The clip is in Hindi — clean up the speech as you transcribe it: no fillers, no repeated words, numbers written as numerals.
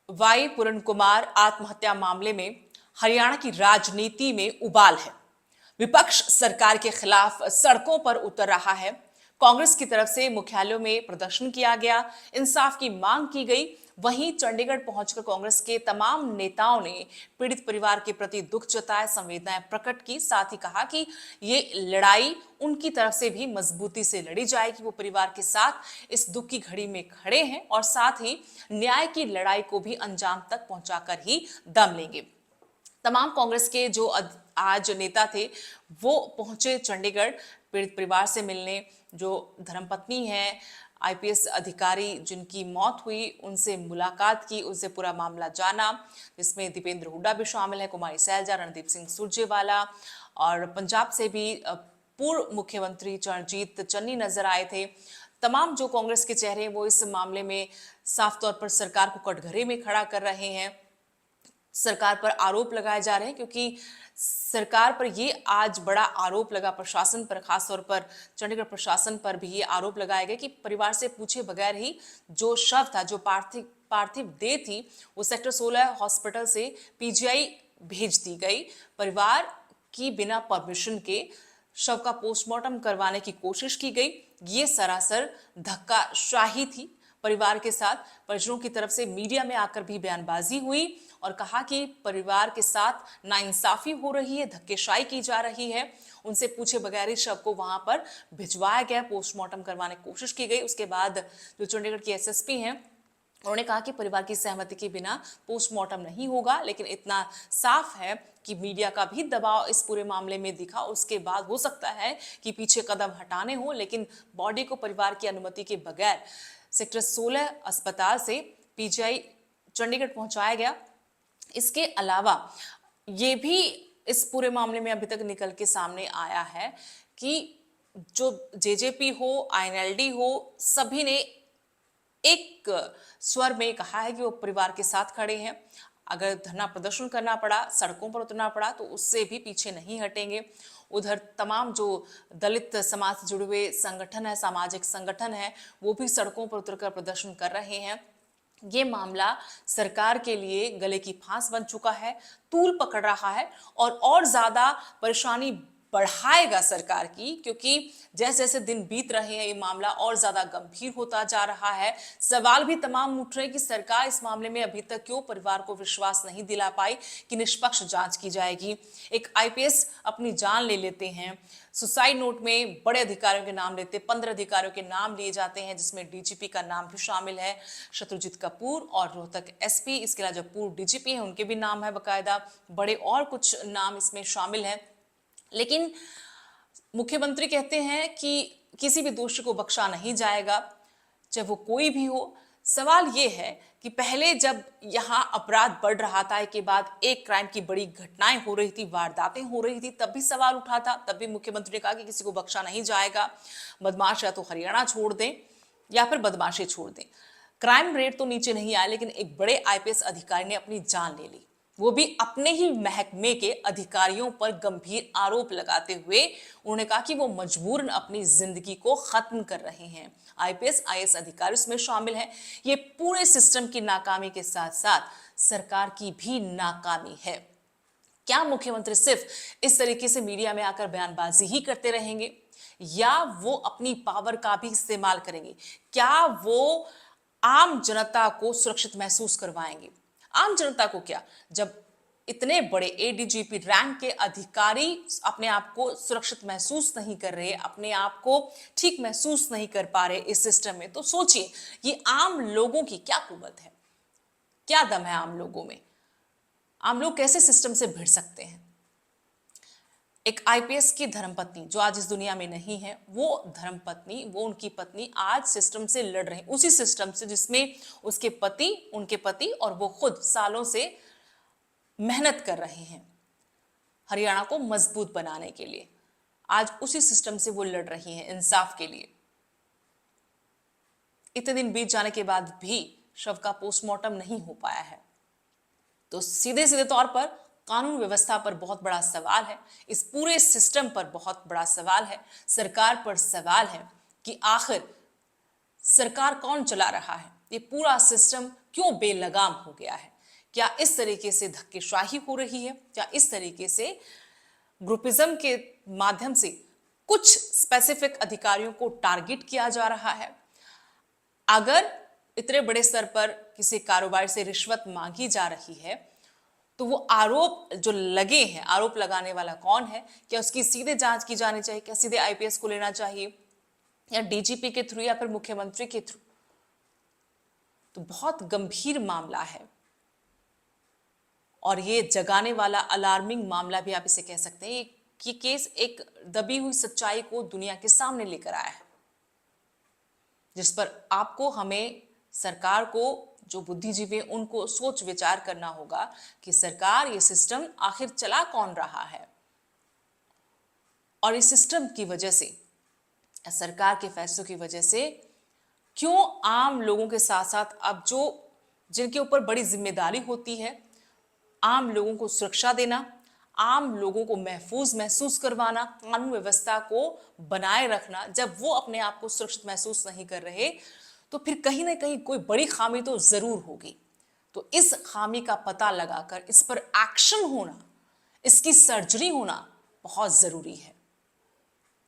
वाई पूरण कुमार आत्महत्या मामले में हरियाणा की राजनीति में उबाल है। विपक्ष सरकार के खिलाफ सड़कों पर उतर रहा है। कांग्रेस की तरफ से मुख्यालयों में प्रदर्शन किया गया, इंसाफ की मांग की गई। वहीं चंडीगढ़ पहुंचकर कांग्रेस के तमाम नेताओं ने पीड़ित परिवार के प्रति दुख जताया, संवेदनाएं प्रकट की। साथ ही कहा कि ये लड़ाई उनकी तरफ से भी मजबूती से लड़ी जाएगी। वो परिवार के साथ इस दुख की घड़ी में खड़े हैं और साथ ही न्याय की लड़ाई को भी अंजाम तक पहुंचाकर ही दम लेंगे। तमाम कांग्रेस के जो आज नेता थे वो पहुंचे चंडीगढ़ पीड़ित परिवार से मिलने। जो धर्मपत्नी है आईपीएस अधिकारी जिनकी मौत हुई, उनसे मुलाकात की, उनसे पूरा मामला जाना, जिसमें दीपेंद्र हुड्डा भी शामिल है, कुमारी सैलजा, रणदीप सिंह सुरजेवाला और पंजाब से भी पूर्व मुख्यमंत्री चरणजीत चन्नी नजर आए थे। तमाम जो कांग्रेस के चेहरे वो इस मामले में साफ तौर पर सरकार को कटघरे में खड़ा कर रहे हैं। सरकार पर आरोप लगाए जा रहे हैं क्योंकि सरकार पर ये आज बड़ा आरोप लगा, प्रशासन पर, खासतौर पर चंडीगढ़ प्रशासन पर भी ये आरोप लगाया गया कि परिवार से पूछे बगैर ही जो शव था, जो पार्थिव देह थी, वो सेक्टर 16 हॉस्पिटल से पीजीआई भेज दी गई। परिवार की बिना परमिशन के शव का पोस्टमार्टम करवाने की कोशिश की गई। ये सरासर धक्काशाही थी परिवार के साथ। परिजनों की तरफ से मीडिया में आकर भी बयानबाजी हुई और कहा कि परिवार के साथ नाइंसाफी हो रही है, धक्केशाही की जा रही है। उनसे पूछे बगैर ही शव को वहां पर भिजवाया गया, पोस्टमार्टम करवाने की कोशिश की गई। उसके बाद जो चंडीगढ़ की एसएसपी हैं उन्होंने कहा कि परिवार की सहमति के बिना पोस्टमार्टम नहीं होगा, लेकिन इतना साफ है कि मीडिया का भी दबाव इस पूरे मामले में दिखा। उसके बाद हो सकता है कि पीछे कदम हटाने हो, लेकिन बॉडी को परिवार की अनुमति के बगैर सेक्टर 16 अस्पताल से पीजीआई चंडीगढ़ पहुंचाया गया। इसके अलावा ये भी इस पूरे मामले में अभी तक निकल के सामने आया है कि जो जेजेपी हो, आईएनएलडी हो, सभी ने एक स्वर में कहा है कि वो परिवार के साथ खड़े हैं। अगर धरना प्रदर्शन करना पड़ा, सड़कों पर उतरना पड़ा, तो उससे भी पीछे नहीं हटेंगे। उधर तमाम जो दलित समाज से जुड़े हुए संगठन है, सामाजिक संगठन है, वो भी सड़कों पर उतरकर प्रदर्शन कर रहे हैं। ये मामला सरकार के लिए गले की फांस बन चुका है, तूल पकड़ रहा है और ज्यादा परेशानी बढ़ाएगा सरकार की, क्योंकि जैसे जैसे दिन बीत रहे हैं ये मामला और ज्यादा गंभीर होता जा रहा है। सवाल भी तमाम उठ रहे हैं कि सरकार इस मामले में अभी तक क्यों परिवार को विश्वास नहीं दिला पाई कि निष्पक्ष जांच की जाएगी। एक आईपीएस अपनी जान ले लेते हैं, सुसाइड नोट में बड़े अधिकारियों के नाम लेते, 15 अधिकारियों के नाम लिए जाते हैं, जिसमें डीजीपी का नाम भी शामिल है, शत्रुजीत कपूर और रोहतक एसपी। इसके अलावा जो पूर्व डीजीपी हैं उनके भी नाम है बकायदा, बड़े और कुछ नाम इसमें शामिल हैं। लेकिन मुख्यमंत्री कहते हैं कि किसी भी दोषी को बख्शा नहीं जाएगा, चाहे वो कोई भी हो। सवाल ये है कि पहले जब यहाँ अपराध बढ़ रहा था, के बाद एक क्राइम की बड़ी घटनाएं हो रही थी, वारदातें हो रही थी, तब भी सवाल उठा था, तब भी मुख्यमंत्री ने कहा कि किसी को बख्शा नहीं जाएगा। बदमाश या तो हरियाणा छोड़ दें या फिर बदमाशी छोड़ दें। क्राइम रेट तो नीचे नहीं आया, लेकिन एक बड़े आईपीएस अधिकारी ने अपनी जान ले ली, वो भी अपने ही महकमे के अधिकारियों पर गंभीर आरोप लगाते हुए। उन्होंने कहा कि वो मजबूरन अपनी जिंदगी को खत्म कर रहे हैं। आईपीएस आईएएस अधिकारी उसमें शामिल हैं। ये पूरे सिस्टम की नाकामी के साथ साथ सरकार की भी नाकामी है। क्या मुख्यमंत्री सिर्फ इस तरीके से मीडिया में आकर बयानबाजी ही करते रहेंगे या वो अपनी पावर का भी इस्तेमाल करेंगे? क्या वो आम जनता को सुरक्षित महसूस करवाएंगे? आम जनता को क्या, जब इतने बड़े एडीजीपी रैंक के अधिकारी अपने आप को सुरक्षित महसूस नहीं कर रहे, अपने आप को ठीक महसूस नहीं कर पा रहे इस सिस्टम में, तो सोचिए ये आम लोगों की क्या कुवत है, क्या दम है आम लोगों में? आम लोग कैसे सिस्टम से भिड़ सकते हैं? एक आईपीएस की धर्मपत्नी जो आज इस दुनिया में नहीं है, वो धर्मपत्नी, वो उनकी पत्नी आज सिस्टम से लड़ रही, उसी सिस्टम से जिसमें उसके पति, उनके पति और वो खुद सालों से मेहनत कर रहे हैं हरियाणा को मजबूत बनाने के लिए। आज उसी सिस्टम से वो लड़ रही हैं इंसाफ के लिए। इतने दिन बीत जाने के बाद भी शव का पोस्टमार्टम नहीं हो पाया है, तो सीधे सीधे तौर पर कानून व्यवस्था पर बहुत बड़ा सवाल है, इस पूरे सिस्टम पर बहुत बड़ा सवाल है, सरकार पर सवाल है कि आखिर सरकार कौन चला रहा है, ये पूरा सिस्टम क्यों बेलगाम हो गया है? क्या इस तरीके से धक्केशाही हो रही है? क्या इस तरीके से ग्रुपिज्म के माध्यम से कुछ स्पेसिफिक अधिकारियों को टारगेट किया जा रहा है? अगर इतने बड़े स्तर पर किसी कारोबार से रिश्वत मांगी जा रही है, तो वो आरोप जो लगे हैं, आरोप लगाने वाला कौन है? क्या उसकी सीधे जांच की जानी चाहिए? क्या सीधे आईपीएस को लेना चाहिए, या डीजीपी के थ्रू, या फिर मुख्यमंत्री के थ्रू? तो बहुत गंभीर मामला है, और ये जगाने वाला अलार्मिंग मामला भी आप इसे कह सकते हैं। ये केस एक दबी हुई सच्चाई को दुनिया के सामने लेकर आया है, जिस पर आपको, हमें, सरकार को, जो बुद्धिजीवी हैं, उनको सोच विचार करना होगा कि सरकार, ये सिस्टम आखिर चला कौन रहा है, और इस सिस्टम की वजह से, सरकार के फैसलों की वजह से, क्यों आम लोगों के साथ साथ अब जो जिनके ऊपर बड़ी जिम्मेदारी होती है, आम लोगों को सुरक्षा देना, आम लोगों को महफूज महसूस करवाना, कानून व्यवस्था को बनाए रखना, जब वो अपने आप को सुरक्षित महसूस नहीं कर रहे, तो फिर कहीं ना कहीं कोई बड़ी खामी तो जरूर होगी। तो इस खामी का पता लगाकर इस पर एक्शन होना, इसकी सर्जरी होना बहुत जरूरी है।